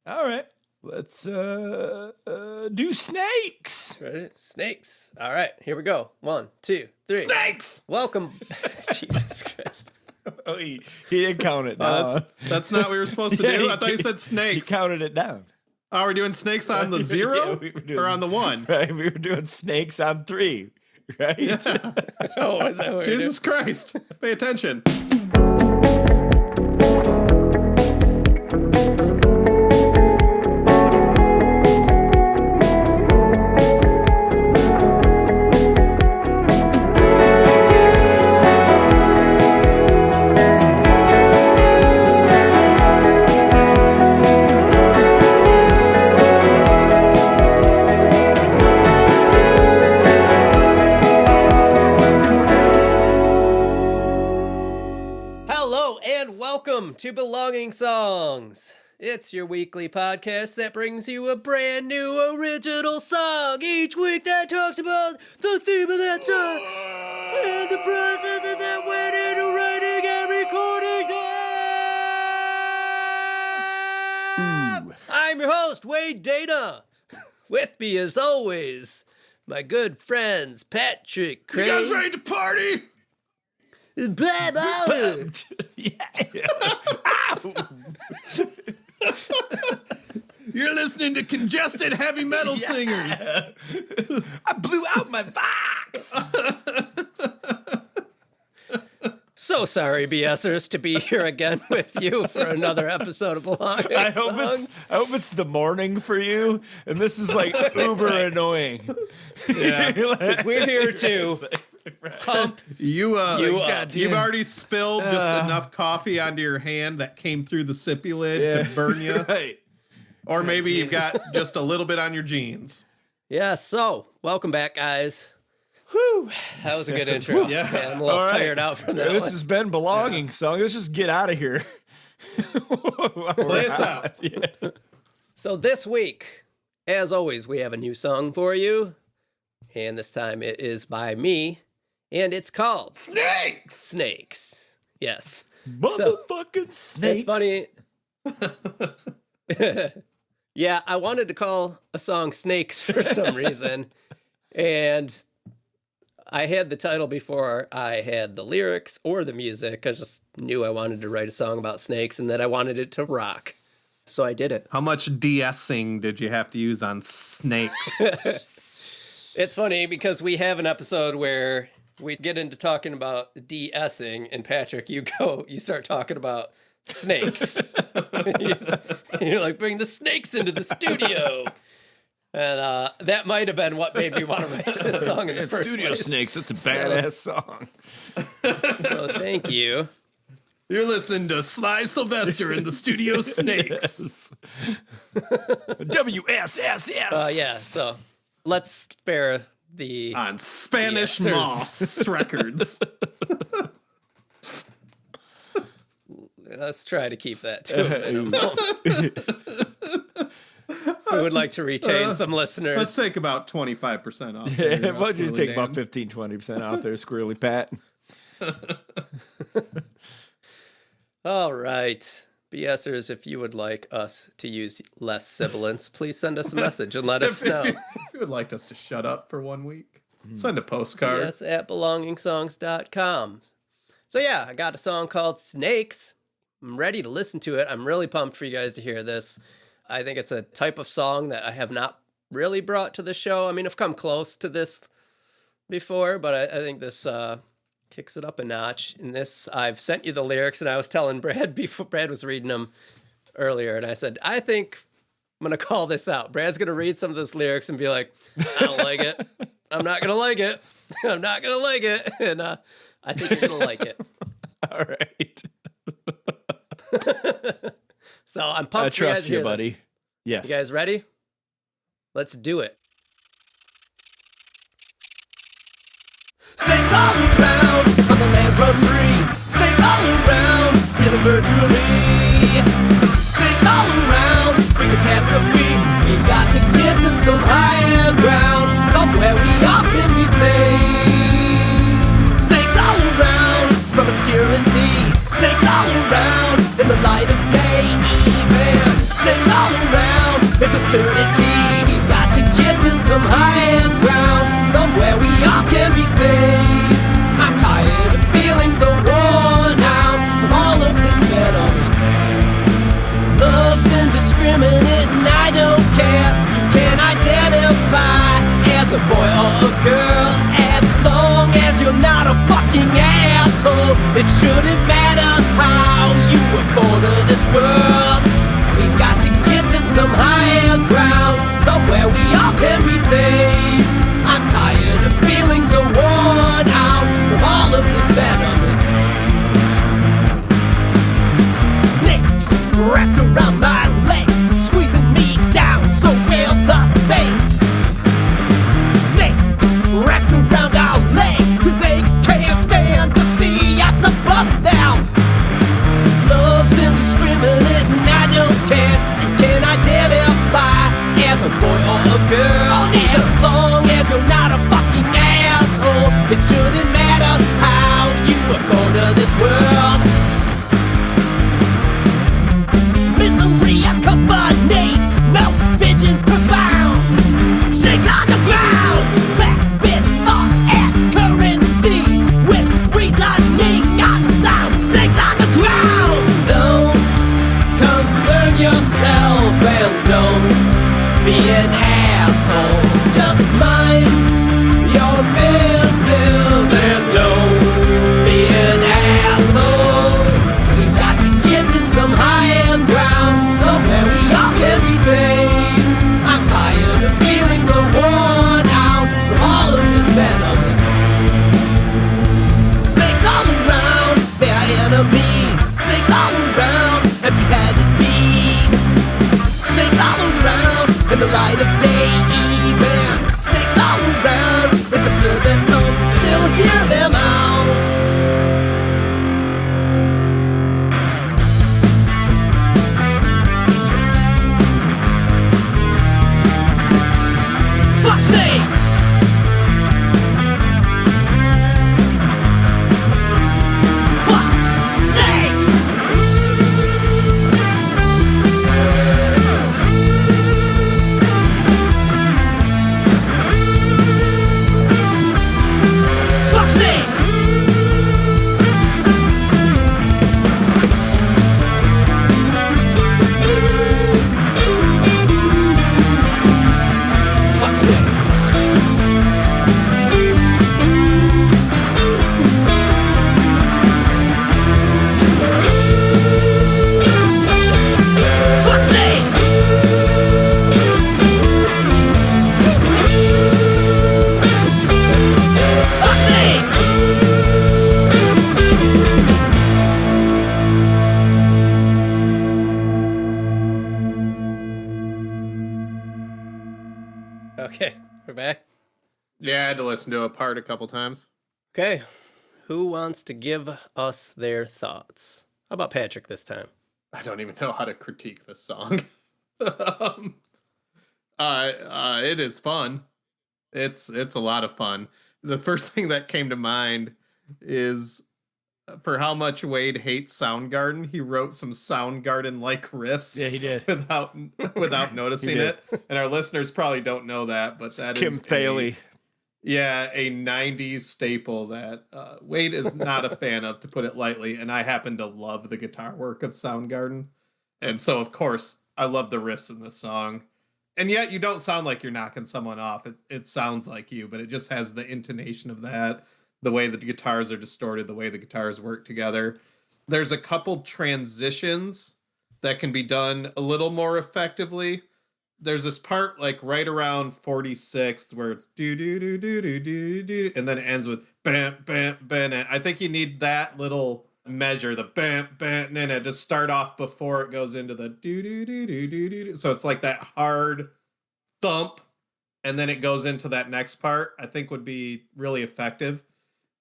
All right. Let's do snakes. Ready? Snakes. All right, here we go. 1, 2, 3. Snakes! Welcome. Jesus Christ. Oh, he didn't count it down. That's not what we were supposed to do. I thought you said He snakes. counted it down. Oh, we're doing snakes on the 0 Yeah, we were doing- or on the 1? Right, we were doing snakes on 3, right? Yeah. Oh, is that what we're Jesus Christ. Pay attention. Welcome to Belonging Songs. It's your weekly podcast that brings you a brand new original song each week that talks about the theme of that song and the process that went into writing and recording them. I'm your host, Wade Dana. With me, as always, my good friends, Patrick Craig. You guys ready to party? Blah, blah. Yeah. Ow. You're listening to congested heavy metal singers. I blew out my Vox. So sorry, BSers, to be here again with you for another episode of Belonging I hope it's the morning for you, and this is like uber annoying. Yeah. Because we're here to pump You up. you've already spilled just enough coffee onto your hand that came through the sippy lid to burn you. Right. Or maybe you've got just a little bit on your jeans. Yeah, so welcome back, guys. Whew, that was a good intro. Yeah. Man, I'm a little All right. tired out from that This one. has been Belonging Song. Let's just get out of here. Play us out. Yeah. So this week, as always, we have a new song for you. And this time it is by me. And it's called Snakes! Snakes. Yes. Motherfucking snakes. It's funny. Yeah, I wanted to call a song Snakes for some reason. And I had the title before I had the lyrics or the music. I just knew I wanted to write a song about snakes and that I wanted it to rock. So I did it. How much de-essing did you have to use on snakes? It's funny because we have an episode where we get into talking about de-essing, and Patrick, you start talking about snakes. You're like, bring the snakes into the studio. And that might have been what made me want to write this song in the first Studio place. Snakes. That's a badass song. So thank you. You're listening to Sly Sylvester and the Studio Snakes. WSSS. Yeah, so let's spare the... On Spanish Yes, Moss Records. Let's try to keep that to a minimum. We would like to retain some listeners. Let's take about 25% off. Yeah, why don't you take Dan? about 15-20% off there, Squirrely Pat? All right. BSers, if you would like us to use less sibilants, please send us a message and let us know. If you would like us to shut up for 1 week, send a postcard. Yes, at belongingsongs.com. So yeah, I got a song called Snakes. I'm ready to listen to it. I'm really pumped for you guys to hear this. I think it's a type of song that I have not really brought to the show. I mean, I've come close to this before, but I think this kicks it up a notch. In this, I've sent you the lyrics, and I was telling Brad before Brad was reading them earlier, and I said, I think I'm going to call this out. Brad's going to read some of those lyrics and be like, I don't like it. I'm not going to like it. I'm not going to like it. And I think you're going to like it. All right. So I'm I pumped for you guys trust to you, hear buddy. this. Yes. You guys ready? Let's do it. Snakes all around, on the land run free. Snakes all around, feeling virtually. Snakes all around, bring catastrophe. We've got to get to some higher ground, somewhere we all can be safe. Snakes all around, from obscurity. Snakes all around, in the light of day even. Snakes all around. eternity. We've got to get to some higher ground, somewhere we all can be safe. I'm tired of feeling so worn out from all of this venom. Love's indiscriminate and I don't care. You can identify as a boy or a girl, as long as you're not a fucking asshole. It shouldn't matter how you were born to this world. We've got to get to some higher ground, somewhere we all can be safe. I'm tired of feeling so worn out from all of this venomous snakes wrapped around my legs, squeezing me down so we're the same. Snake wrapped around our legs, 'cause they can't stand to see us above them. Love's indiscriminate and I don't care. You can identify as a boy or a girl, as long as you're not a fucking asshole. It shouldn't matter how you were born to this world. Misery accompanied, no visions profound. Snakes on the ground, fat bit thought as currency, with reasoning on sound. Snakes on the ground. Don't concern yourself and don't be an asshole. Just mind your business and don't be an asshole. We've got to get to some higher ground, somewhere we all can be safe. I'm tired of feeling so worn out from all of this venomous. Snakes all around, they're enemies. Snakes all around, empty-headed beasts. Snakes all around, in the light of day even. Snakes all around, it's absurd that some still hear them out. Fuck snakes! Fuck snakes! Fuck snakes! Fuck snakes! Fuck snakes! Fuck snakes! Okay, we're back. Yeah, I had to listen to a part a couple times. Okay, who wants to give us their thoughts? How about Patrick this time? I don't even know how to critique this song. It is fun. It's a lot of fun. The first thing that came to mind is for how much Wade hates Soundgarden, he wrote some Soundgarden-like riffs. Yeah, he did. Without noticing He did. it. And our listeners probably don't know that, but that Kim is Thaley. a 90s staple that Wade is not a fan of, to put it lightly, and I happen to love the guitar work of Soundgarden. And so, of course, I love the riffs in this song. And yet you don't sound like you're knocking someone off. It sounds like you, but it just has the intonation of that, the way that the guitars are distorted, the way the guitars work together. There's a couple transitions that can be done a little more effectively. There's this part like right around 46th where it's do do do do do do do, and then it ends with bam bam bam. I think you need that little measure, the bam bam nana, to start off before it goes into the do do do do do do. So it's like that hard thump, and then it goes into that next part. I think would be really effective.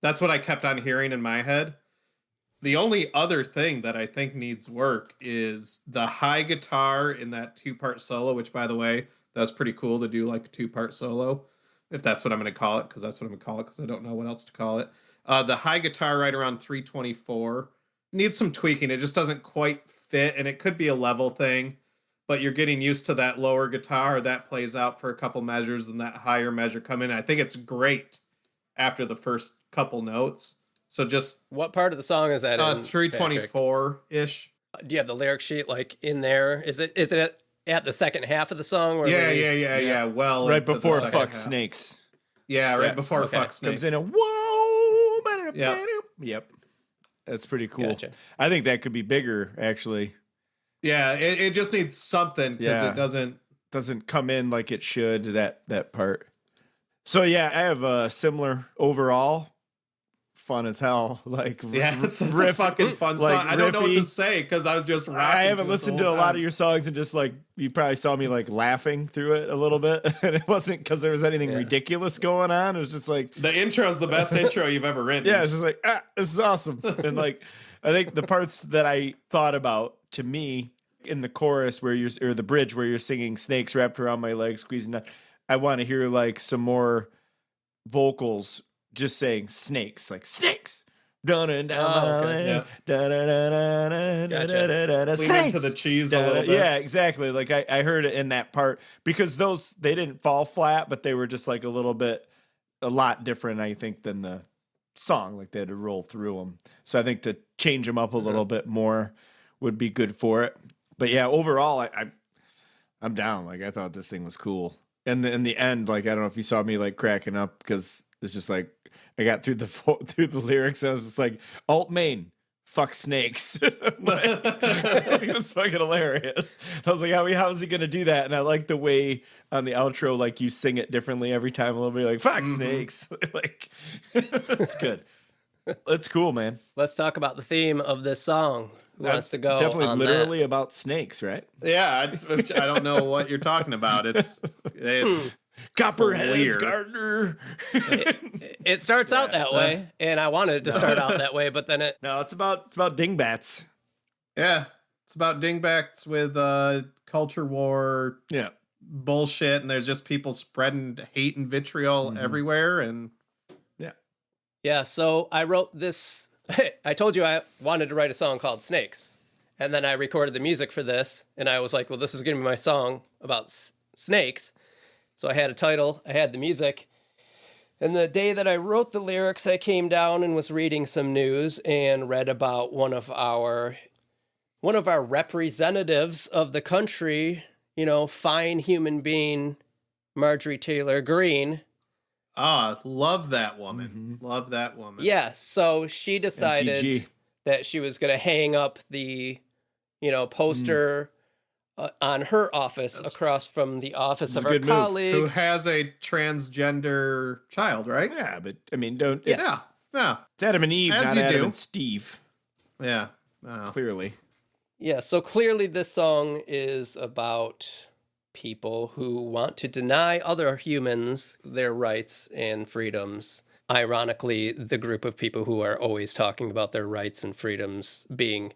That's what I kept on hearing in my head. The only other thing that I think needs work is the high guitar in that 2-part solo, which, by the way, that was pretty cool to do like a 2-part solo, if that's what I'm going to call it, because that's what I'm going to call it, because I don't know what else to call it. The high guitar right around 324 needs some tweaking. It just doesn't quite fit, and it could be a level thing. but you're getting used to that lower guitar. That plays out for a couple measures and that higher measure come in. I think it's great after the first couple notes. So just What part of the song is that in, 324-ish. Do you have the lyric sheet like in there? Is it at the second half of the song? Where Yeah. Well, Right into the before second fuck half. snakes. Yeah, right Yeah. before Okay. fuck snakes. Comes in a whoa. Yep. Yep. That's pretty cool. Gotcha. I think that could be bigger, actually. Yeah, it just needs something because Yeah. it doesn't. Come in like it should, that part. So yeah, I have a similar overall. Fun as hell. Like Yeah, it's a riff- fucking fun like song. I don't know what riffy. to say because I was just rocking. I haven't listened to a lot of your songs and just like you probably saw me like laughing through it a little bit, and it wasn't because there was anything ridiculous going on. It was just like The intro is the best intro you've ever written. yeah, it's just like this is awesome. And like I think the parts that I thought about to me in the chorus where you're or the bridge where you're singing snakes wrapped around my legs squeezing down, I want to hear like some more vocals just saying snakes, like snakes. Dun and down, Yeah. Gotcha. Lean into the cheese a little bit. Yeah, exactly. Like I heard it in that part because they didn't fall flat, but they were just like a lot different, I think, than the song. Like they had to roll through them. So I think to change them up a little bit more would be good for it. But yeah, overall, I'm down. Like I thought this thing was cool. And in the end, like I don't know if you saw me like cracking up because it's just like I got through the lyrics and I was just like alt main. Fuck snakes. It's fucking hilarious. I was like, how is he gonna do that? And I like the way on the outro, like you sing it differently every time. A little bit like fuck snakes. Like it's good. It's cool, man. Let's talk about the theme of this song. Who wants to go? Definitely, on literally about snakes, right? Yeah, I don't know what you're talking about. It's Copperheads, Weird. Gardner. It starts out that way, and I wanted it to start out that way, but then it. No, it's about dingbats. Yeah, it's about dingbats with culture war Yeah. bullshit, and there's just people spreading hate and vitriol everywhere. And Yeah, so I wrote this. I told you I wanted to write a song called Snakes. And then I recorded the music for this. And I was like, well, this is going to be my song about snakes. So I had a title, I had the music. And the day that I wrote the lyrics, I came down and was reading some news and read about one of our representatives of the country, fine human being, Marjorie Taylor Greene. love that woman. Love that woman. Yeah, so she decided MTG. that she was going to hang up the, poster on her office across from the office of a our good move. colleague. Who has a transgender child, right? Yeah, but I mean, don't. It's, Yeah. it's Adam and Eve, As not you Adam do. and Steve. Yeah. Oh. Clearly. Yeah, so clearly this song is about people who want to deny other humans their rights and freedoms. Ironically, the group of people who are always talking about their rights and freedoms being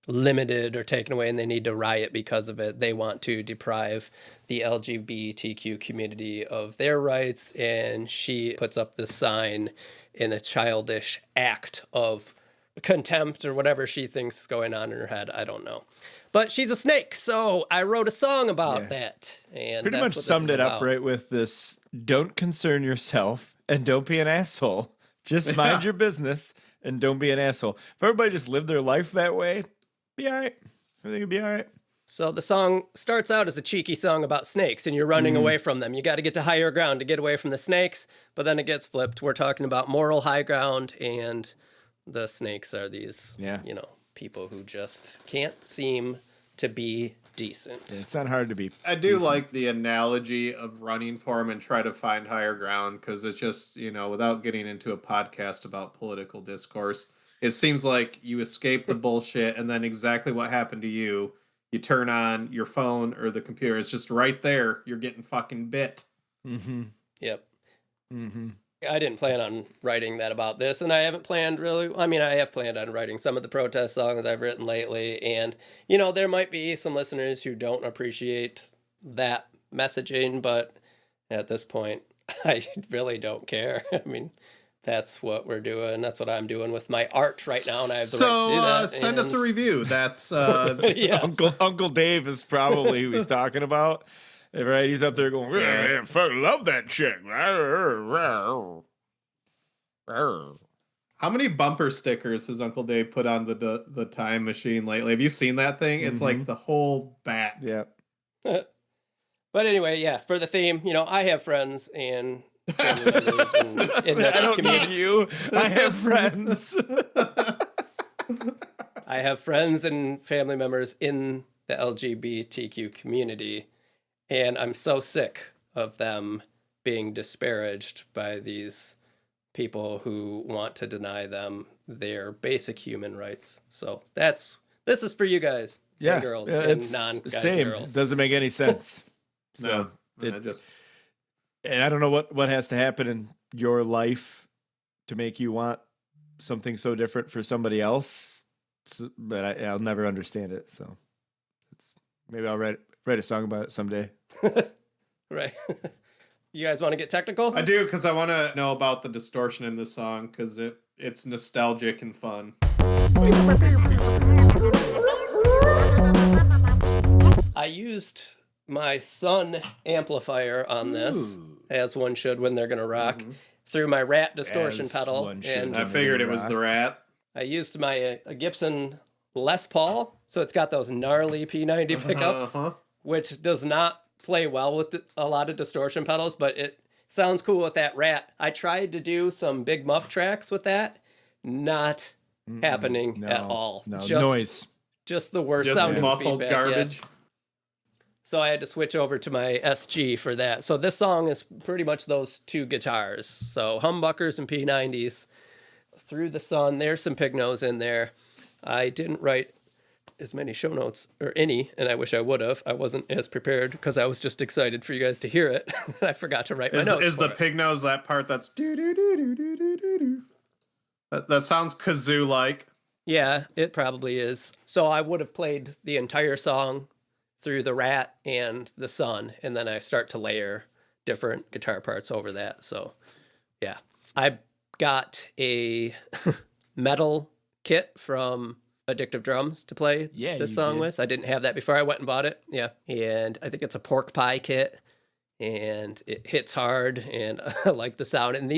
limited or taken away and they need to riot because of it. They want to deprive the LGBTQ community of their rights, and she puts up this sign in a childish act of contempt or whatever she thinks is going on in her head. I don't know. But she's a snake, so I wrote a song about that. And Pretty that's much what this summed is it up about. right with this: don't concern yourself and don't be an asshole. Just mind your business and don't be an asshole. If everybody just lived their life that way, be all right. Everything would be all right. So the song starts out as a cheeky song about snakes, and you're running away from them. You got to get to higher ground to get away from the snakes, but then it gets flipped. We're talking about moral high ground, and the snakes are these, people who just can't seem to be decent. It's not hard to be. I do like the analogy of running for him and try to find higher ground because it's just, without getting into a podcast about political discourse, it seems like you escape the bullshit and then exactly what happened to you, you turn on your phone or the computer, it's just right there. You're getting fucking bit. Mm-hmm. Yep. Mm-hmm. I didn't plan on writing that about this, and I haven't planned really. I mean, I have planned on writing some of the protest songs I've written lately, and, there might be some listeners who don't appreciate that messaging, but at this point, I really don't care. I mean, that's what we're doing. That's what I'm doing with my art right now, and I have the right to do that. Send us a review. That's Yes. Uncle Dave is probably who he's talking about. Right? He's up there going, yeah, man, fuck, love that chick. How many bumper stickers has Uncle Dave put on the time machine lately? Have you seen that thing? It's like the whole back. Yeah. But anyway, yeah, for the theme, I have friends and family members in the I don't community. need you. I have friends. I have friends and family members in the LGBTQ community, and I'm so sick of them being disparaged by these people who want to deny them their basic human rights. So this is for you guys, and girls, and non-guys and girls. It doesn't make any sense. No, and I don't know what has to happen in your life to make you want something so different for somebody else, but I'll never understand it. So maybe I'll write a song about it someday. Right. You guys want to get technical? I do, because I want to know about the distortion in this song, because it's nostalgic and fun. I used my Sun amplifier on this, as one should when they're going to rock, through my Rat distortion pedal. And I figured it was the Rat. I used my Gibson Les Paul, so it's got those gnarly P90 pickups, which does not play well with a lot of distortion pedals, but it sounds cool with that Rat. I tried to do some big muff tracks with that. Not happening at all. No, just noise. Just the worst Just sounding muffled feedback garbage. yet. So I had to switch over to my SG for that. So this song is pretty much those two guitars. So humbuckers and P90s. Through the Sun, there's some pig nose in there. I didn't write as many show notes, or any, and I wish I would have. I wasn't as prepared because I was just excited for you guys to hear it. I forgot to write my notes. Is the pig nose that part that's do-do-do-do-do-do-do? That sounds kazoo-like. Yeah, it probably is. So I would have played the entire song through the Rat and the Sun, and then I start to layer different guitar parts over that. So, yeah. I got a metal kit from Addictive Drums to play this song with. I didn't have that before. I went and bought it. Yeah. And I think it's a pork pie kit, and it hits hard, and I like the sound. And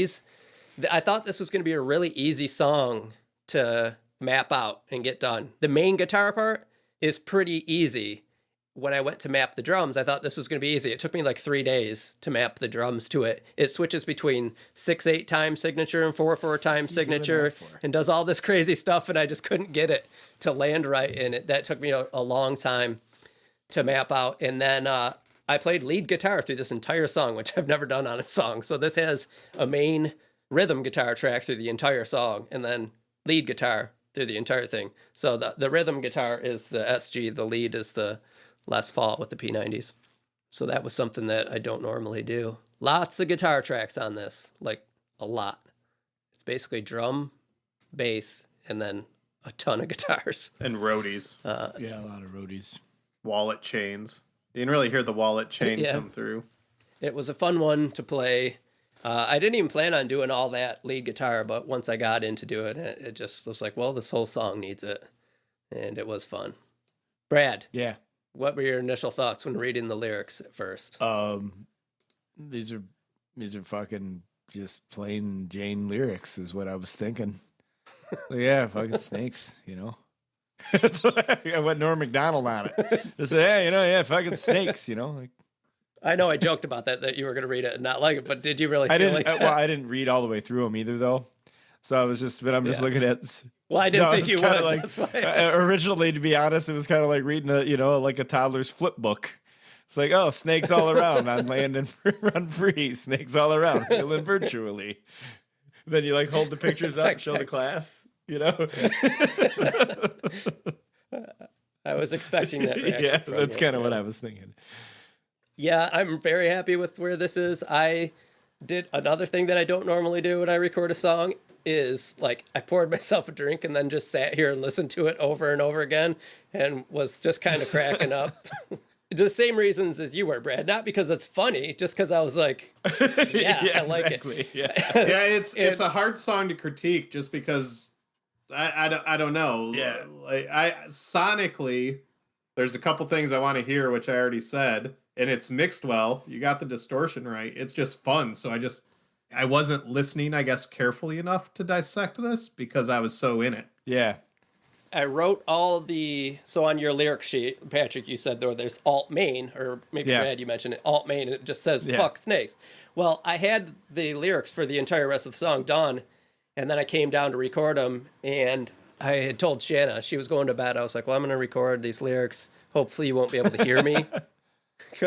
I thought this was going to be a really easy song to map out and get done. The main guitar part is pretty easy. When I went to map the drums, I thought this was going to be easy. It took me like 3 days to map the drums to it. It switches between 6/8 time signature and 4/4 time signature and does all this crazy stuff, and I just couldn't get it to land right. And that took me a long time to map out. And then I played lead guitar through this entire song, which I've never done on a song. So this has a main rhythm guitar track through the entire song, and then lead guitar through the entire thing. So the rhythm guitar is the SG, the lead is the Les Paul with the P90s. So that was something that I don't normally do. Lots of guitar tracks on this, like a lot. It's basically drum, bass, and then a ton of guitars. And roadies. A lot of roadies. Wallet chains. You didn't really hear the wallet chain come through. It was a fun one to play. I didn't even plan on doing all that lead guitar, but once I got into doing it, it just was like, well, this whole song needs it. And it was fun. Brad. Yeah. What were your initial thoughts when reading the lyrics at first? These are fucking just plain Jane lyrics is what I was thinking. Yeah, fucking snakes, So I went Norm Macdonald on it. Just say, hey, fucking snakes, like. I know I joked about that you were going to read it and not like it, but did you really feel like that? Well, I didn't read all the way through them either, though. So I was just looking at. Well, I didn't think you would. Like, that's why. Originally, to be honest, it was kind of like reading like a toddler's flip book. It's like, oh, snakes all around. I'm landing, run free. Snakes all around, healing virtually. Then you hold the pictures up, show the class. I was expecting that reaction. Yeah, that's kind of what I was thinking. Yeah, I'm very happy with where this is. I did another thing that I don't normally do when I record a song is I poured myself a drink and then just sat here and listened to it over and over again and was just kind of cracking up the same reasons as you were, Brad. Not because it's funny, just because I was like, yeah, I like exactly. it. Yeah. Yeah, it's a hard song to critique just because I don't know. Yeah. Like sonically, there's a couple things I want to hear, which I already said, and it's mixed well. You got the distortion right. It's just fun. So I wasn't listening, I guess, carefully enough to dissect this because I was so in it. Yeah. I wrote so on your lyric sheet, Patrick, you said there's alt main, or maybe Brad, you mentioned it, alt main, and it just says fuck snakes. Well, I had the lyrics for the entire rest of the song done, and then I came down to record them, and I had told Shanna, she was going to bed, I was like, well, I'm going to record these lyrics. Hopefully you won't be able to hear me.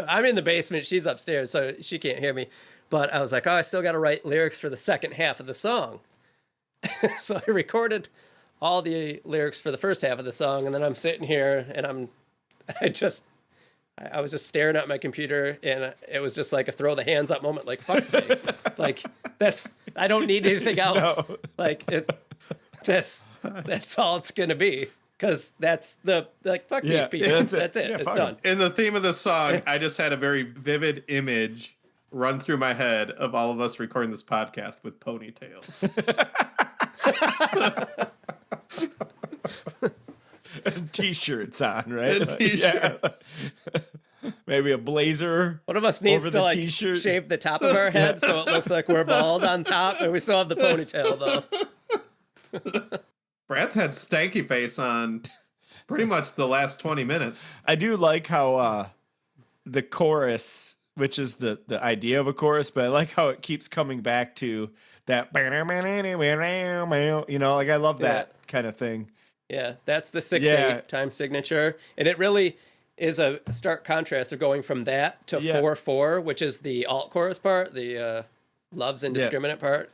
I'm in the basement, she's upstairs, so she can't hear me. But I was like, I still got to write lyrics for the second half of the song. So I recorded all the lyrics for the first half of the song, and then I'm sitting here and I was just staring at my computer, and it was just like a throw the hands up moment, like fuck things. Like I don't need anything else. No. Like that's all it's gonna be, because that's fuck these people. That's it. Yeah, it's fuck done. In the theme of the song, I just had a very vivid image run through my head of all of us recording this podcast with ponytails. And t-shirts on, right? And t-shirts. Maybe a blazer. One of us needs over to the like t-shirt. shave the top of our head so it looks like we're bald on top, and we still have the ponytail though. Brad's had stanky face on pretty much the last 20 minutes. I do like how the chorus, which is the idea of a chorus, but I like how it keeps coming back to that, you know, like I love that kind of thing. Yeah, that's the 6/8 time signature, and it really is a stark contrast of going from that to 4/4, which is the alt chorus part, the love's indiscriminate part.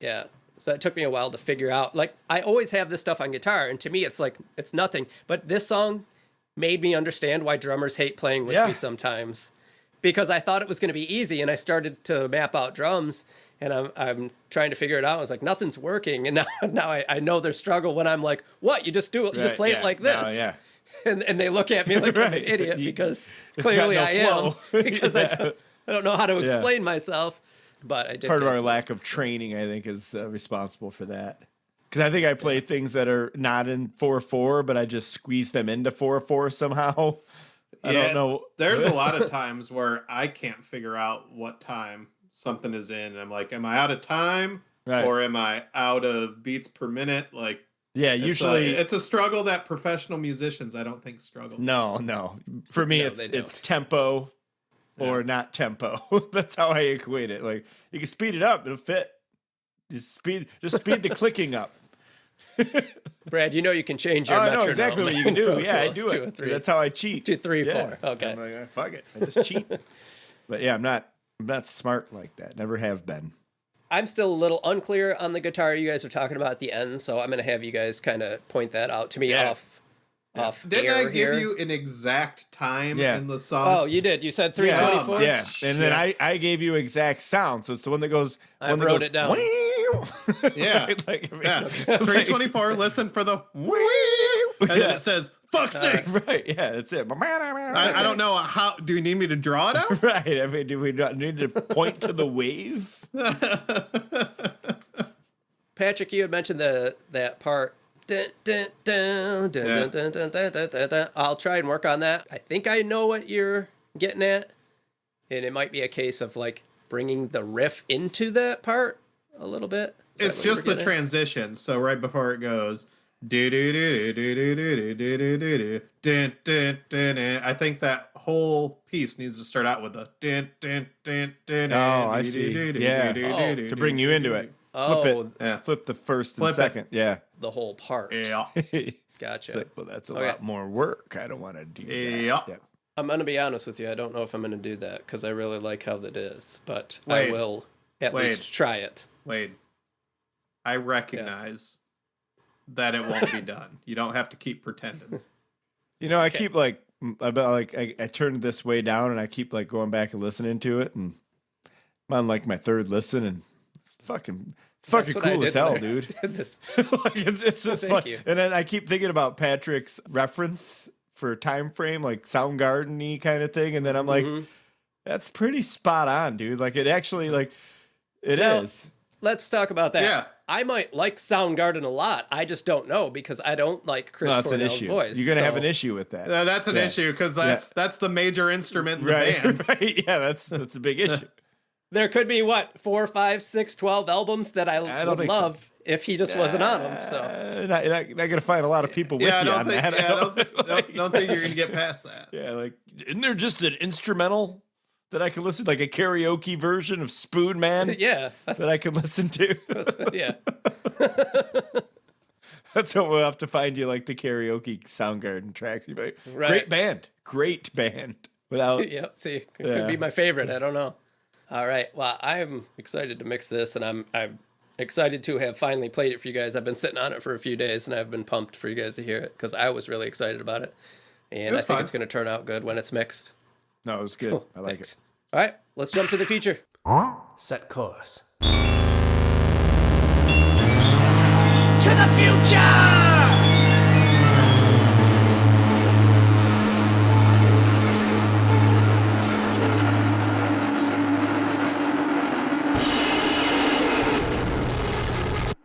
Yeah, so it took me a while to figure out. Like, I always have this stuff on guitar, and to me, it's like it's nothing. But this song made me understand why drummers hate playing with me sometimes, because I thought it was going to be easy, and I started to map out drums. And I'm trying to figure it out. I was like, nothing's working. And now I know their struggle when I'm like, what? You just do it. You just play it like this. No, And they look at me like I'm an idiot because clearly I am. Because I don't know how to explain myself. But I did. Part of our lack of training, I think, is responsible for that. Because I think I play things that are not in 4/4, but I just squeeze them into 4/4 somehow. I don't know. There's a lot of times where I can't figure out what time something is in. I'm like, am I out of time or am I out of beats per minute? Like, usually it's a struggle that professional musicians, I don't think, struggle. No. For me, it's tempo or not tempo. That's how I equate it. Like, you can speed it up, it'll fit. Just speed the clicking up. Brad, you know you can change your metronome. I know exactly what you can do. Yeah, I do 2 it. or 3. That's how I cheat. 2, 3, 4. Okay. I'm like, fuck it. I just cheat. But yeah, I'm not smart like that. Never have been. I'm still a little unclear on the guitar you guys are talking about at the end, so I'm going to have you guys kind of point that out to me off Didn't air I give here. you an exact time in the song? Oh, you did. You said 3:24? Yeah. And then I gave you exact sound. So it's the one that goes. I wrote it down. Yeah. 3:24, listen for the and then it says, fuck snakes. Right, yeah, that's it. I don't know how. Do you need me to draw it out? Right. I mean, do we not need to point to the wave? Patrick, you had mentioned that part. Dun, dun, dun, dun, dun, dun, dun, dun, dun, dun, dun. I'll try and work on that. I think I know what you're getting at, and it might be a case of like bringing the riff into that part a little bit. It's just the transition. So right before it goes, do do do do do do do do do do do do. I think that whole piece needs to start out with a dun dun dun dun. Oh, I see. Yeah, to bring you into it. Flip it. Yeah. Flip the first and second. Yeah. The whole part. Yeah. Gotcha. Like, well, that's a lot more work. I don't want to do that. Yeah. I'm going to be honest with you. I don't know if I'm going to do that because I really like how that is, but Wade. I will at least try it. Wade, I recognize that it won't be done. You don't have to keep pretending. You know, I keep I turned this way down and I keep like going back and listening to it, and I'm on like my third listen, and it's fucking cool as hell, dude. Like, it's just fun. And then I keep thinking about Patrick's reference for time frame, like Soundgarden-y kind of thing. And then I'm like, that's pretty spot on, dude. Like it actually like it is. Let's talk about that. Yeah. I might like Soundgarden a lot. I just don't know because I don't like Chris Cornell's voice. You're gonna have an issue with that. That's an issue because that's the major instrument in the band. Right. Yeah, that's a big issue. There could be 4, 5, 6, 12 albums that I would love if he just wasn't on them. So not gonna find a lot of people with you on that. I don't think you're gonna get past that. Yeah, like isn't there just an instrumental that I can listen to, like a karaoke version of Spoon Man? Yeah, that I can listen to. Yeah. That's what we'll have to find you, like the karaoke Soundgarden tracks. You'd be like, great band. Without see, could be my favorite. I don't know. All right. Well, I'm excited to mix this, and I'm excited to have finally played it for you guys. I've been sitting on it for a few days, and I've been pumped for you guys to hear it because I was really excited about it. And I think it's going to turn out good when it's mixed. No, it was good. Cool. I like it. All right. Let's jump to the future. Set course. To the future!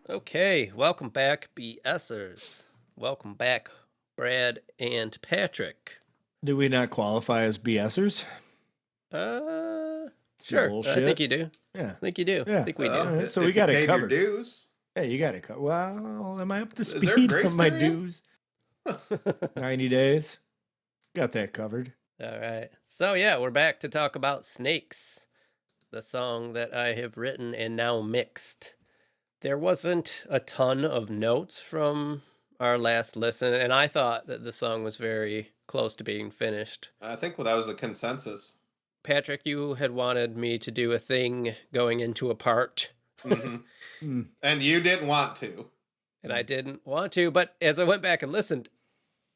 Okay, welcome back, BSers. Welcome back, Brad and Patrick. Do we not qualify as BSers? Sure. I think you do. Yeah. I think you do. Yeah. I think we do. So we got it covered. Your dues. Yeah, you got it covered. Well, am I up to Is there a speed grace on my period? dues? 90 days. Got that covered. All right. So, yeah, we're back to talk about Snakes, the song that I have written and now mixed. There wasn't a ton of notes from our last listen, and I thought that the song was very close to being finished. I think that was the consensus. Patrick, you had wanted me to do a thing going into a part. And you didn't want to. And I didn't want to, but as I went back and listened,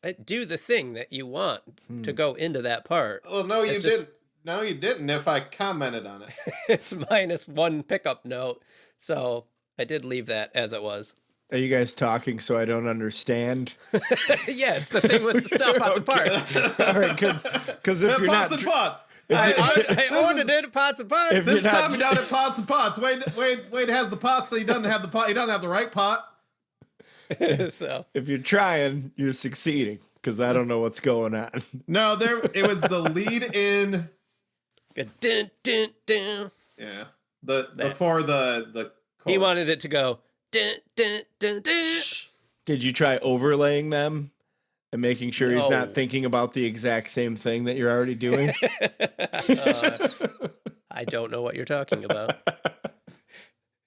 I do the thing that you want to go into that part. Well, no, you didn't. No, you didn't if I commented on it. It's -1 pickup note, so I did leave that as it was. Are you guys talking so I don't understand? Yeah, it's the thing with the stuff on the part. All right, because if you're Pots not... and Pots. I ordered it, Pots and Pots. This is Tommy down at Pots and Pots. Wade has the pot, so he doesn't have the pot. He doesn't have the right pot. So if you're trying, you're succeeding because I don't know what's going on. No, it was the lead in. Dun, dun, dun. Yeah, before the. He wanted it to go. Dun, dun, dun, dun. Did you try overlaying them and making sure he's No. not thinking about the exact same thing that you're already doing? I don't know what you're talking about.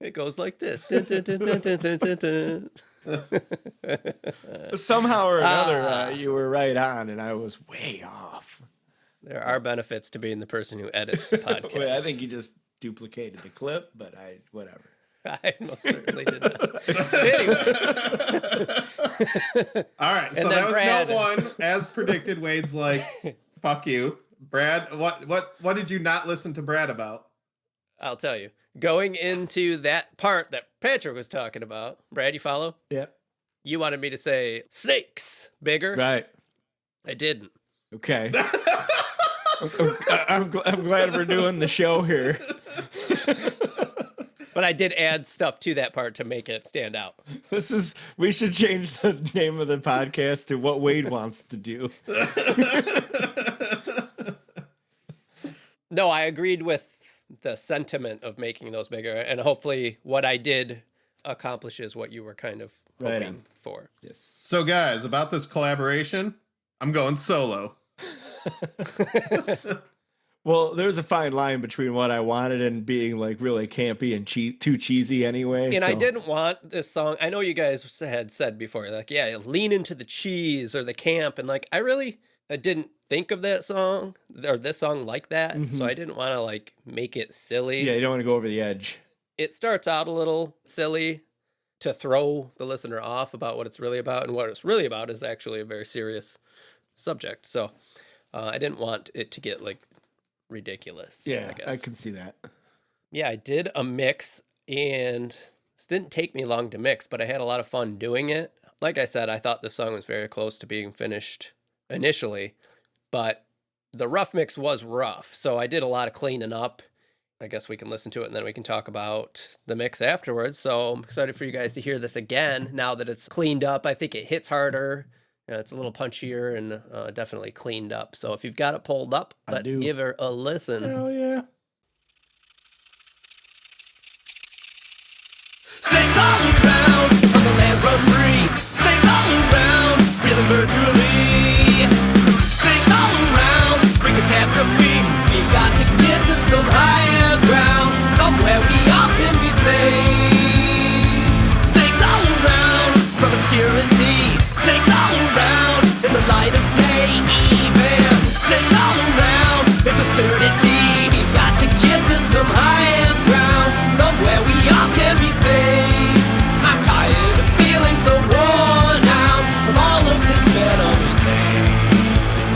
It goes like this. Dun, dun, dun, dun, dun, dun, dun, dun. Somehow or another, you were right on, and I was way off. There are benefits to being the person who edits the podcast. Wait, I think you just duplicated the clip, but whatever. I most certainly did not. Anyway. All right, so And then that was Brad. note 1. As predicted, Wade's like, "Fuck you, Brad." What did you not listen to Brad about? I'll tell you. Going into that part that Patrick was talking about, Brad, you follow? Yeah. You wanted me to say snakes bigger. Right. I didn't. Okay. I'm glad we're doing the show here. But I did add stuff to that part to make it stand out. We should change the name of the podcast to What Wade Wants to Do. No, I agreed with the sentiment of making those bigger, and hopefully what I did accomplishes what you were kind of Right hoping on. for. So, guys, about this collaboration, I'm going solo. Well, there's a fine line between what I wanted and being like really campy and too cheesy anyway. And so. I didn't want this song. I know you guys had said before, like, yeah, lean into the cheese or the camp. And like, I didn't think of that song or this song like that. So I didn't want to like make it silly. Yeah, you don't want to go over the edge. It starts out a little silly to throw the listener off about what it's really about. And what it's really about is actually a very serious subject. So I didn't want it to get like ridiculous. Yeah, I guess. I can see that. Yeah, I did a mix, and this didn't take me long to mix, but I had a lot of fun doing it. Like I said, I thought this song was very close to being finished initially, but the rough mix was rough. So I did a lot of cleaning up. I guess we can listen to it and then we can talk about the mix afterwards. So I'm excited for you guys to hear this again now that it's cleaned up. I think it hits harder. It's a little punchier and definitely cleaned up. So if you've got it pulled up, let's give her a listen. Hell yeah. Snakes all around, on the land run free. Snakes all around, breathing virtually. Snakes all around, bring catastrophe. We've got to get to some higher ground, somewhere we all can be safe. Snakes all around, from obscurity. Snakes all around, in the light of day even. Snakes all around, it's absurdity. We've got to get to some higher ground, somewhere we all can be safe. I'm tired of feeling so worn out from all of this venom.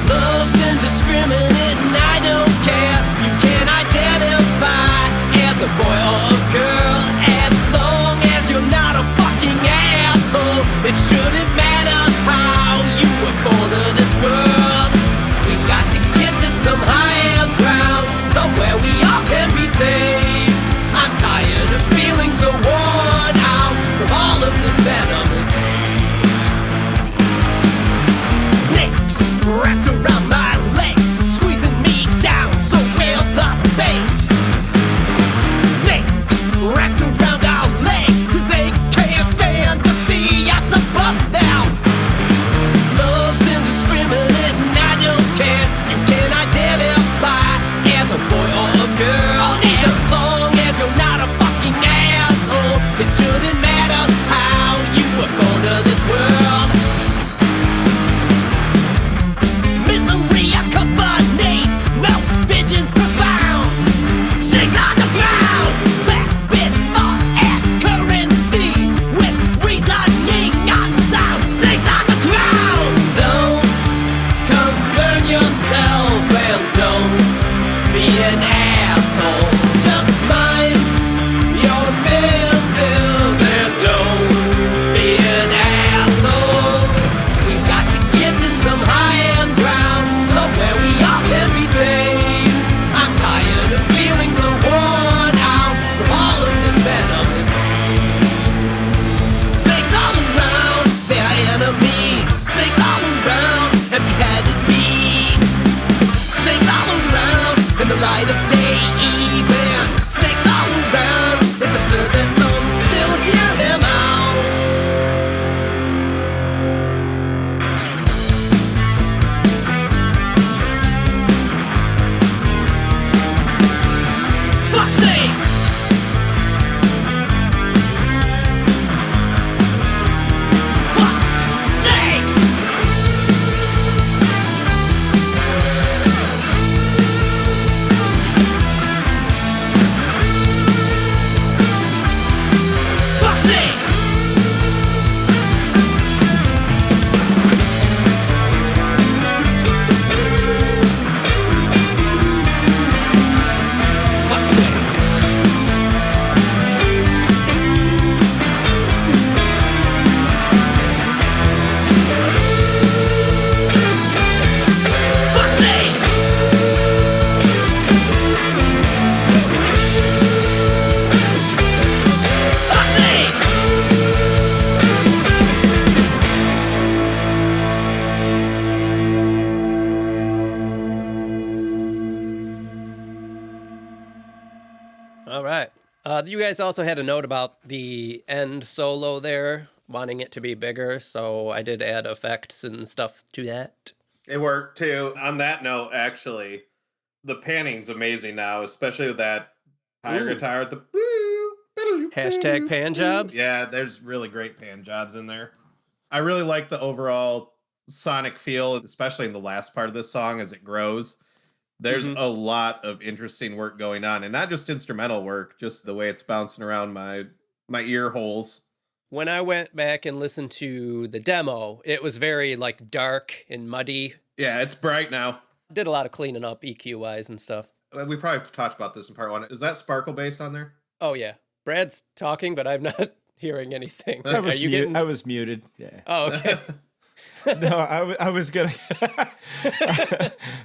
Love's indiscriminate and I don't care. You can identify as a boy or a girl, as long as you're not a fucking asshole. It shouldn't matter how you were born to this world. We've got to get to some higher ground, somewhere we all can be safe. I'm tired of feeling so worn out from all of this venomous snakes wrapped around my legs, squeezing me down so we're the same. Snakes wrapped around our legs, 'cause they can't stand to see us above them. Love's indiscriminate and I don't care. You can identify as a boy or a girl, as long as you're not a fucking asshole. It shouldn't matter how you were born to this world. Misery accompanied, no visions profound. Snakes on the ground, fat bit thought as currency, with reasoning on sound. Snakes on the ground. Don't concern yourself and don't be an asshole. Just mind your business and don't be an asshole. We've got to get to some higher ground, somewhere we all can be safe. I'm tired of feeling so worn out from all of this venomous. Snakes all around, they're enemies. Snakes all around, empty-headed beasts. Snakes all around, in the light of day even. Snakes all around, it's absurd that some still hear them out. Fuck snakes! Fuck snakes! Fuck snakes! Fuck snakes! Fuck snakes! Fuck snakes! All right. You guys also had a note about the end solo there, wanting it to be bigger. So I did add effects and stuff to that. It worked too. On that note, actually, the panning's amazing now, especially with that higher Ooh. guitar at the Hashtag pan jobs. Yeah, there's really great pan jobs in there. I really like the overall sonic feel, especially in the last part of this song as it grows. There's a lot of interesting work going on, and not just instrumental work, just the way it's bouncing around my ear holes. When I went back and listened to the demo, it was very like dark and muddy. Yeah, it's bright now. Did a lot of cleaning up EQ wise and stuff. We probably talked about this in part one. Is that sparkle bass on there? Oh yeah, Brad's talking, but I'm not hearing anything. I was, Are you getting? I was muted. Yeah. Oh okay. No, I was gonna.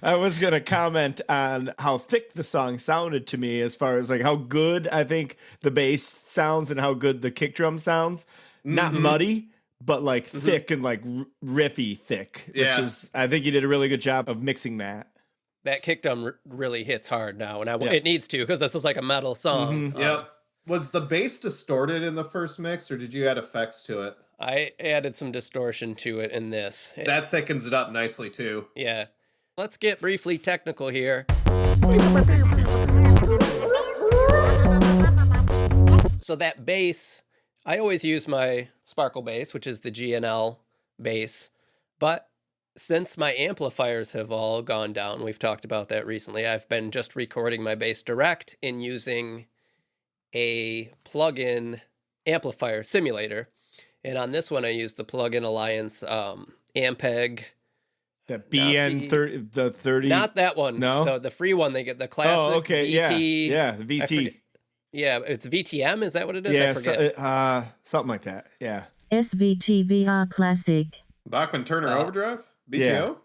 I was going to comment on how thick the song sounded to me as far as like how good I think the bass sounds and how good the kick drum sounds. Not muddy, but like thick and like riffy thick, which is, I think you did a really good job of mixing that. That kick drum really hits hard now, and it needs to, because this is like a metal song. Yep. Was the bass distorted in the first mix, or did you add effects to it? I added some distortion to it in this. That thickens it up nicely, too. Yeah. Let's get briefly technical here. So that bass, I always use my Sparkle bass, which is the GNL bass, but since my amplifiers have all gone down, we've talked about that recently, I've been just recording my bass direct in using a plug-in amplifier simulator. And on this one, I used the Plug-in Alliance Ampeg. The BN30, the 30. Not that one. No? The free one, they get the classic VT. Yeah, the VT. Yeah, it's VTM, is that what it is? Yeah, I forget. something like that, yeah. SVT VR Classic. Bachman Turner Overdrive? BTO?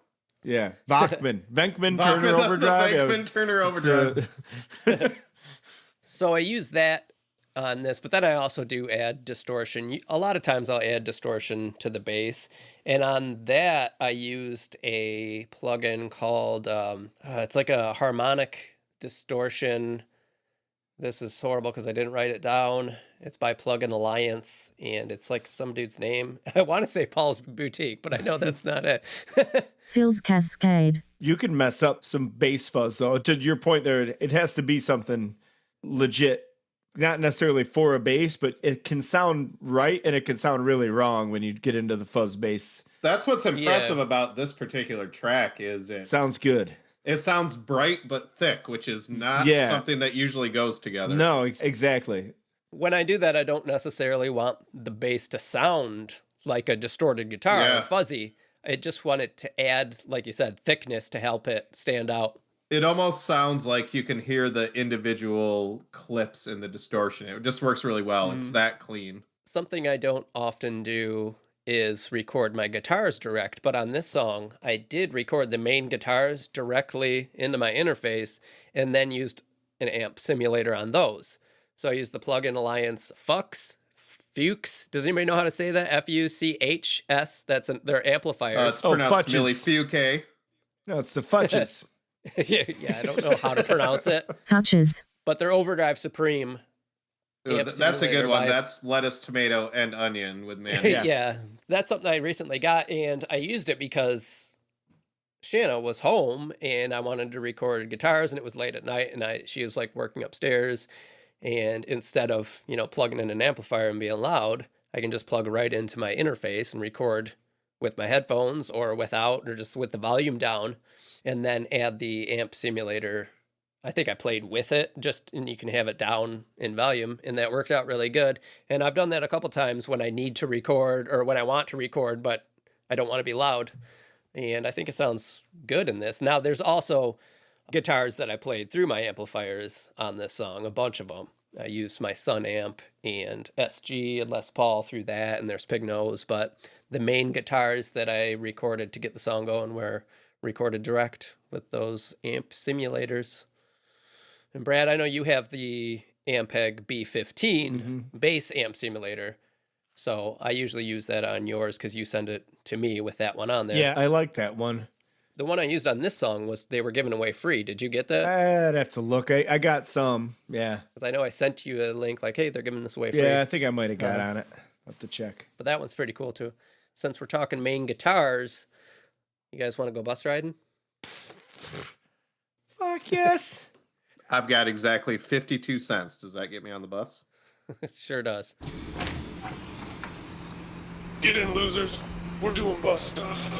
Yeah. Venkman Turner Overdrive. Venkman Turner Overdrive. So I use that on this, but then I also do add distortion. A lot of times I'll add distortion to the bass. And on that, I used a plugin called, it's like a harmonic distortion. This is horrible because I didn't write it down. It's by Plug-in Alliance, and it's like some dude's name. I want to say Paul's Boutique, but I know that's not it. Phil's Cascade. You can mess up some bass fuzz, though. To your point there, it has to be something legit, not necessarily for a bass, but it can sound right and it can sound really wrong when you get into the fuzz bass. That's what's impressive about this particular track is it sounds good. It sounds bright but thick, which is not something that usually goes together. No, exactly. When I do that, I don't necessarily want the bass to sound like a distorted guitar or fuzzy. I just want it to add, like you said, thickness to help it stand out. It almost sounds like you can hear the individual clips in the distortion. It just works really well. It's that clean. Something I don't often do is record my guitars direct, but on this song, I did record the main guitars directly into my interface and then used an amp simulator on those. So I used the Plug-in Alliance Fuchs. Does anybody know how to say that? Fuchs. That's their amplifiers. It's pronounced Millie Fuke. No, it's the Fudges. yeah, I don't know how to pronounce it. Couches. But they're Overdrive Supreme. That's a good one. That's lettuce, tomato, and onion with mayonnaise. Yeah, that's something I recently got, and I used it because Shanna was home, and I wanted to record guitars, and it was late at night, and she was like working upstairs, and instead of plugging in an amplifier and being loud, I can just plug right into my interface and record with my headphones or without, or just with the volume down, and then add the amp simulator. I think I played with it and you can have it down in volume, and that worked out really good. And I've done that a couple times when I need to record or when I want to record, but I don't want to be loud. And I think it sounds good in this. Now there's also guitars that I played through my amplifiers on this song, a bunch of them. I used my Sun amp and SG and Les Paul through that, and there's Pig Nose, but the main guitars that I recorded to get the song going were recorded direct with those amp simulators. And Brad, I know you have the Ampeg B15 bass amp simulator, so I usually use that on yours because you send it to me with that one on there. Yeah, I like that one. The one I used on this song they were giving away free. Did you get that? I'd have to look. I got some, yeah. Because I know I sent you a link like, hey, they're giving this away free. Yeah, I think I might have got on it. I'll have to check. But that one's pretty cool, too. Since we're talking main guitars, you guys want to go bus riding? Fuck yes. I've got exactly 52 cents. Does that get me on the bus? It sure does. Get in, losers. We're doing bus stuff.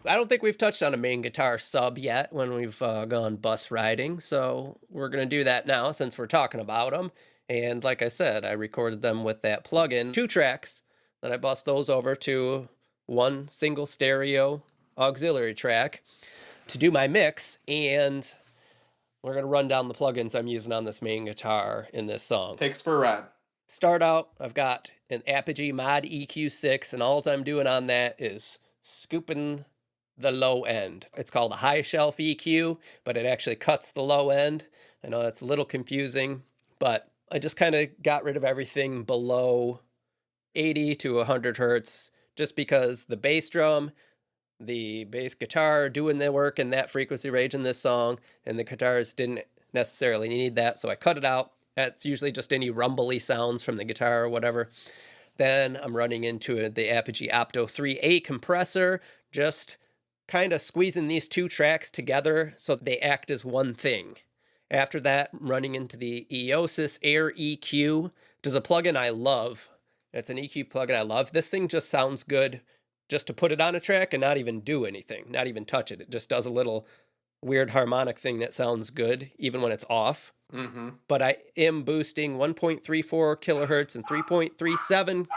I don't think we've touched on a main guitar sub yet when we've gone bus riding, so we're going to do that now since we're talking about them. And like I said, I recorded them with that plug-in, 2 tracks, then I bust those over to one single stereo auxiliary track to do my mix, and we're going to run down the plugins I'm using on this main guitar in this song. Takes for a ride. Start out, I've got an Apogee Mod EQ6, and all I'm doing on that is scooping the low end. It's called a high shelf EQ, but it actually cuts the low end. I know that's a little confusing, but I just kind of got rid of everything below 80 to 100 hertz just because the bass drum, the bass guitar doing the work in that frequency range in this song, and the guitars didn't necessarily need that, so I cut it out. That's usually just any rumbly sounds from the guitar or whatever. Then I'm running into the Apogee Opto 3A compressor, just kind of squeezing these two tracks together so they act as one thing. After that, I'm running into the Eosis Air EQ, which is a plugin I love. It's an EQ plugin I love. This thing just sounds good just to put it on a track and not even do anything, not even touch it. It just does a little weird harmonic thing that sounds good, even when it's off. Mm-hmm. But I am boosting 1.34 kilohertz and 3.37.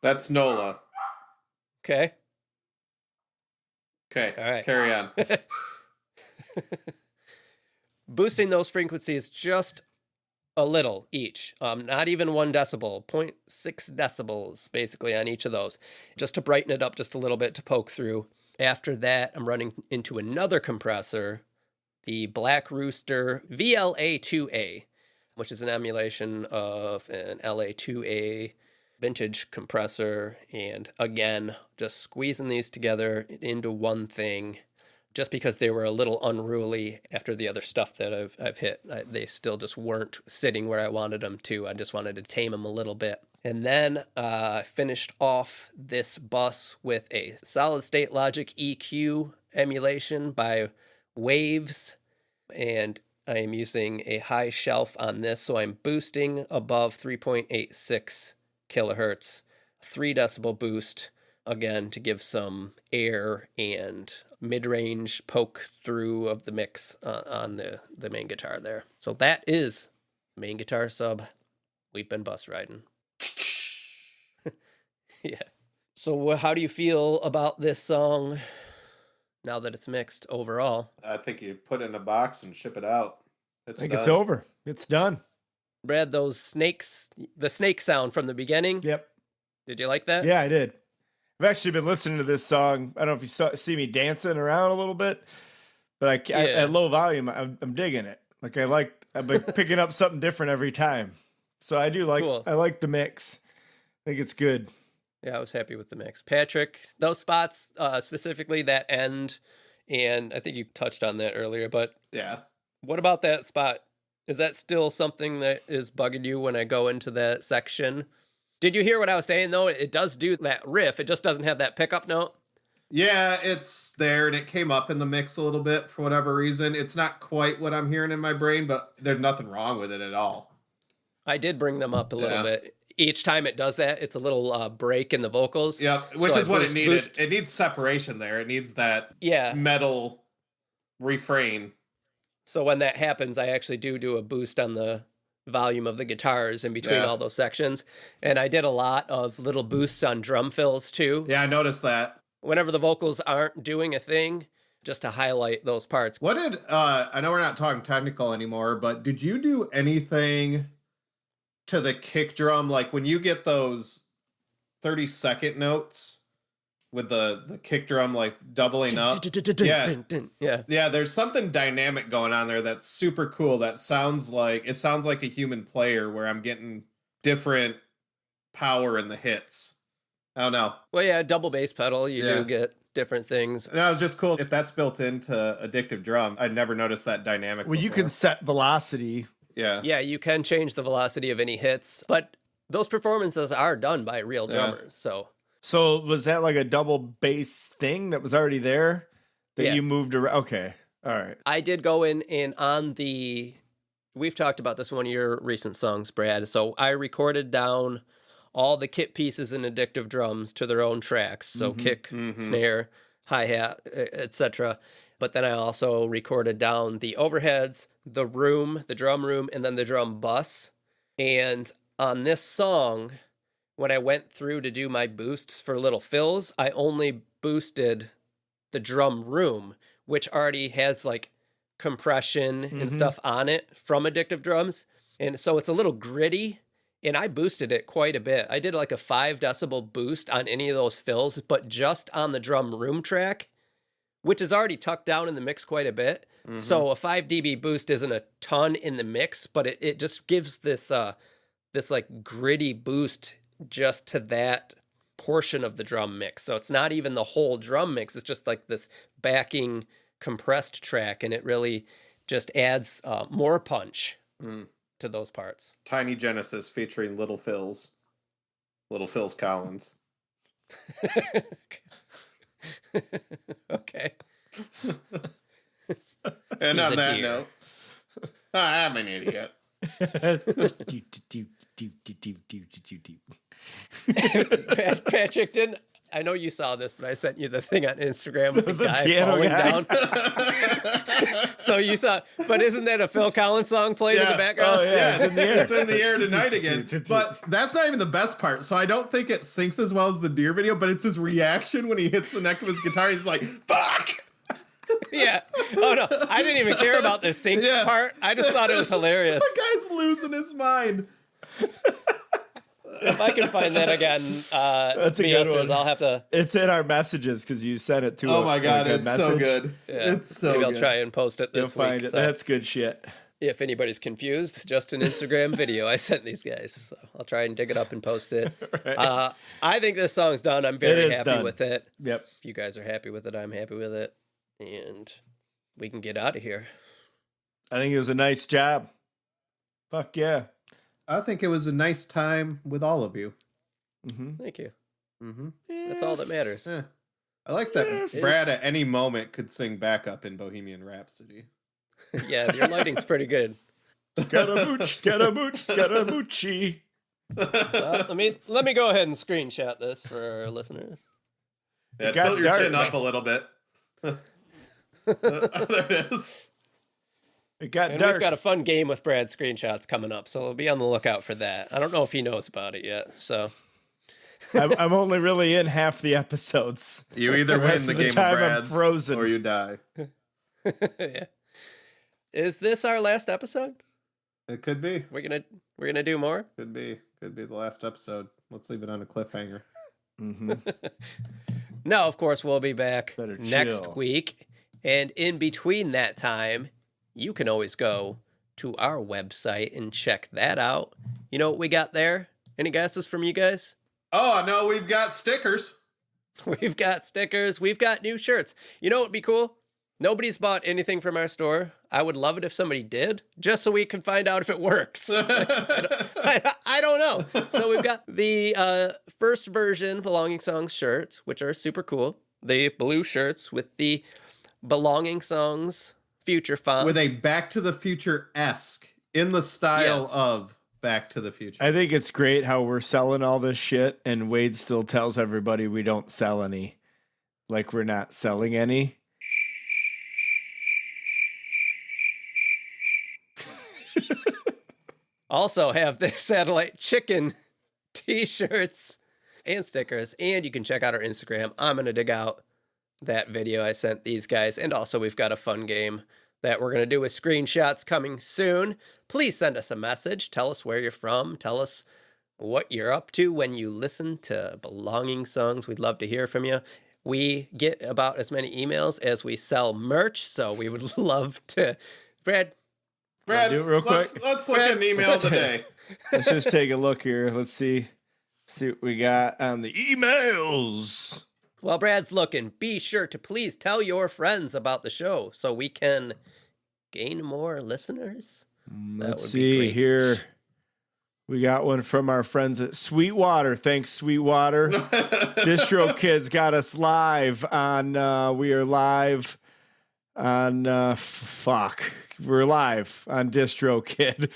That's NOLA. Okay. Okay. All right. Carry on. Boosting those frequencies just a little each, not even 1 decibel, 0.6 decibels basically on each of those, just to brighten it up just a little bit to poke through. After that, I'm running into another compressor, the Black Rooster VLA2A, which is an emulation of an LA2A vintage compressor. And again, just squeezing these together into one thing, just because they were a little unruly after the other stuff that I've hit. They still just weren't sitting where I wanted them to. I just wanted to tame them a little bit. And then I finished off this bus with a Solid State Logic EQ emulation by Waves. And I am using a high shelf on this, so I'm boosting above 3.86 kilohertz, 3 decibel boost, again, to give some air and mid-range poke through of the mix on the main guitar there. So that is main guitar sub we've been bus riding. Yeah. So how do you feel about this song now that it's mixed overall? I think you put it in a box and ship it out. I think it's over. It's done. Brad, those snakes, the snake sound from the beginning. Yep. Did you like that? Yeah, I did. I've actually been listening to this song. I don't know if you see me dancing around a little bit, but at low volume, I'm digging it. I've been picking up something different every time. So I do Cool. I like the mix. I think it's good. Yeah, I was happy with the mix. Patrick, those spots, specifically that end, and I think you touched on that earlier, but Yeah. what about that spot? Is that still something that is bugging you when I go into that section? Did you hear what I was saying, though? It does do that riff. It just doesn't have that pickup note. Yeah, it's there, and it came up in the mix a little bit for whatever reason. It's not quite what I'm hearing in my brain, but there's nothing wrong with it at all. I did bring them up a little bit. Each time it does that, it's a little break in the vocals. Yeah, which So is I what boost- it needed. boost- It needs separation there. It needs that Yeah. metal refrain. So when that happens, I actually do a boost on the volume of the guitars in between Yeah. all those sections. And I did a lot of little boosts on drum fills too. Yeah, I noticed that. Whenever the vocals aren't doing a thing, just to highlight those parts. What did I know we're not talking technical anymore, but did you do anything to the kick drum, like when you get those 30-second notes with the kick drum like doubling up? Yeah, there's something dynamic going on there that's super cool. That sounds like a human player where I'm getting different power in the hits. I don't know. Well, yeah, double bass pedal, you Yeah. do get different things. And that was just cool. If that's built into Addictive Drum, I'd never noticed that dynamic. Well, you before. can set velocity. Yeah. Yeah, you can change the velocity of any hits, but those performances are done by real Yeah. drummers. So was that like a double bass thing that was already there that Yeah. you moved around? Okay. All right. I did go in and we've talked about this in one of your recent songs, Brad. So I recorded down all the kit pieces in Addictive Drums to their own tracks. So kick, snare, hi-hat, etc. But then I also recorded down the overheads, the drum room, and then the drum bus. And on this song, when I went through to do my boosts for little fills, I only boosted the drum room, which already has like compression and stuff on it from Addictive Drums. And so it's a little gritty and I boosted it quite a bit. I did like a 5 decibel boost on any of those fills, but just on the drum room track, which is already tucked down in the mix quite a bit. So a 5 dB boost isn't a ton in the mix, but it just gives this this like gritty boost just to that portion of the drum mix. So it's not even the whole drum mix. It's just like this backing compressed track, and it really just adds more punch to those parts. Tiny Genesis featuring Little Phil's Collins. Okay. And He's on a that deer. note, I'm an idiot. Patrick, didn't I know you saw this, but I sent you the thing on Instagram with the The guy piano falling guy. down. So you saw, but isn't that a Phil Collins song playing in the background? Oh, yeah. Yeah, it's in the air tonight again. But that's not even the best part. So I don't think it syncs as well as the deer video, but it's his reaction when he hits the neck of his guitar. He's like, fuck! Yeah. Oh no, I didn't even care about the sync Yeah. part. I just thought it was hilarious. The guy's losing his mind. If I can find that again, That's a be good upstairs, one. I'll have to. It's in our messages because you sent it to Oh my god, a it's so message. good. Yeah, It's so maybe good. I'll try and post it You'll this find week. it. So That's good shit. if anybody's confused, just an Instagram video I sent these guys. So I'll try and dig it up and post it. Right. I think this song's done. I'm It very is happy done. with it. Yep. If you guys are happy with it, I'm happy with it. And we can get out of here. I think it was a nice job. Fuck yeah. I think it was a nice time with all of you. Thank you. Mm-hmm. That's all that matters. Yeah. I like that Yes. Brad at any moment could sing backup in Bohemian Rhapsody. Yeah, your lighting's pretty good. Scaramouche, Scaramouche, Scaramouche. Well, let me go ahead and screenshot this for our listeners. Yeah, got tilt your dark. chin up a little bit. There it is. It got And dark. we've got a fun game with Brad's screenshots coming up, so be on the lookout for that. I don't know if he knows about it yet, so I'm only really in half the episodes. You either The rest win the of the game of time I'm Brad's frozen. or you die. yeah. Is this our last episode? It could be. We're gonna do more? Could be. Could be the last episode. Let's leave it on a cliffhanger. No, of course we'll be back Better next chill. week. And in between that time, you can always go to our website and check that out. You know what we got there? Any guesses from you guys? Oh, no, we've got stickers. We've got stickers. We've got new shirts. You know what would be cool? Nobody's bought anything from our store. I would love it if somebody did, just so we can find out if it works. I don't know. So we've got the first version Belonging Songs shirts, which are super cool. The blue shirts with the Belonging Songs future font. With a Back to the Future-esque in the style Yes. of Back to the Future. I think it's great how we're selling all this shit, and Wade still tells everybody we don't sell any. Like we're not selling any. Also have the Satellite Chicken t-shirts and stickers. And you can check out our Instagram. I'm going to dig out that video I sent these guys. And also we've got a fun game that we're going to do with screenshots coming soon. Please send us a message. Tell us where you're from. Tell us what you're up to when you listen to Belonging Songs. We'd love to hear from you. We get about as many emails as we sell merch. So we would love to... Brad, Brad, do it real let's quick? look at an email of the day. Let's just take a look here. Let's see what we got on the emails. while Brad's looking, be sure to please tell your friends about the show so we can gain more listeners. Let's would be see great. here. We got one from our friends at Sweetwater. Thanks, Sweetwater. Distro Kids got us live on, we are live on, we're live on Distro Kid.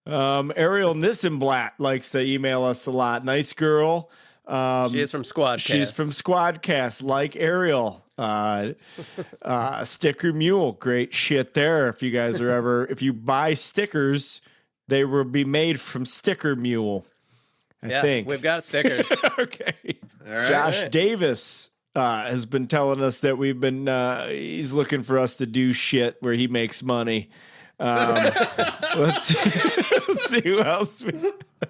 Ariel Nissenblatt likes to email us a lot. Nice girl. She is from Squadcast. She's from Squadcast, like Ariel. Sticker Mule, great shit there. If you guys are ever, if you buy stickers, they will be made from Sticker Mule. I think we've got stickers. okay. All right. Josh right. Davis has been telling us that we've been. He's looking for us to do shit where he makes money. Let's see who else.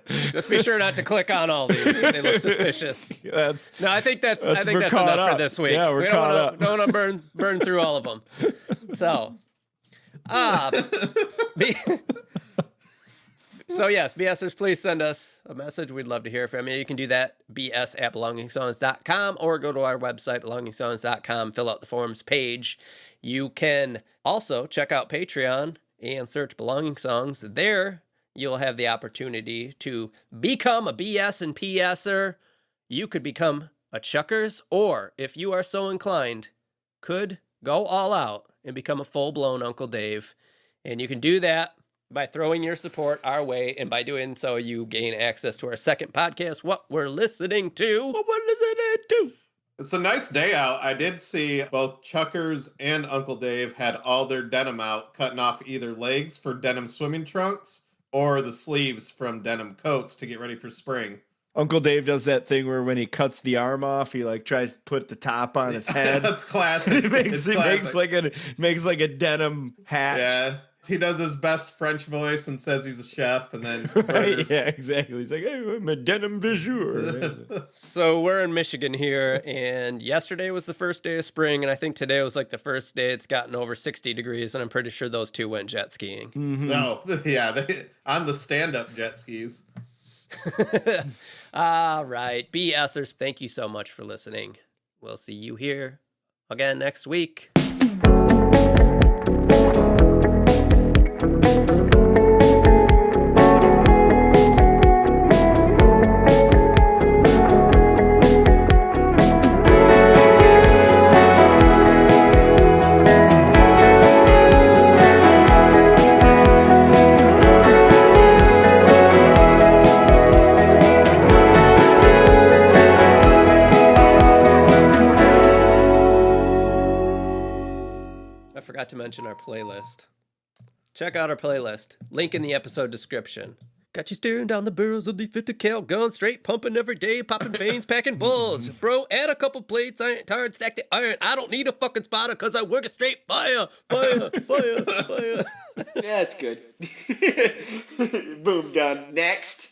Just be sure not to click on all these. They look suspicious. No, I think that's enough for this week. Yeah, we don't want to burn through all of them. So, so yes, BSers, please send us a message. We'd love to hear from you. You can do that, bs@belongingsongs.com, or go to our website, belongingsongs.com, fill out the forums page. You can also check out Patreon and search Belonging Songs. There, you'll have the opportunity to become a BS and PSer. You could become a Chuckers, or if you are so inclined, could go all out and become a full-blown Uncle Dave. And you can do that by throwing your support our way, and by doing so, you gain access to our second podcast, What We're Listening To. What we're listening to. It's a nice day out. I did see both Chuckers and Uncle Dave had all their denim out, cutting off either legs for denim swimming trunks or the sleeves from denim coats to get ready for spring. Uncle Dave does that thing where when he cuts the arm off, he like tries to put the top on his head. That's classic. He makes like a denim hat. Yeah. He does his best French voice and says he's a chef, and then right, yeah, exactly. He's like, hey, I'm a denim visiour. So we're in Michigan here, and yesterday was the first day of spring, and I think today was like the first day it's gotten over 60 degrees, and I'm pretty sure those two went jet skiing. Mm-hmm. No, yeah, on the stand-up jet skis. All right, BSers, thank you so much for listening. We'll see you here again next week. Forgot to mention our playlist. Check out our playlist. Link in the episode description. Got you staring down the barrels of these 50 cal guns, straight pumping every day, popping veins, packing bulls. Bro, add a couple plates, iron, tired, stack the iron. I don't need a fucking spotter because I work a straight fire. That's good. Boom, done. Next.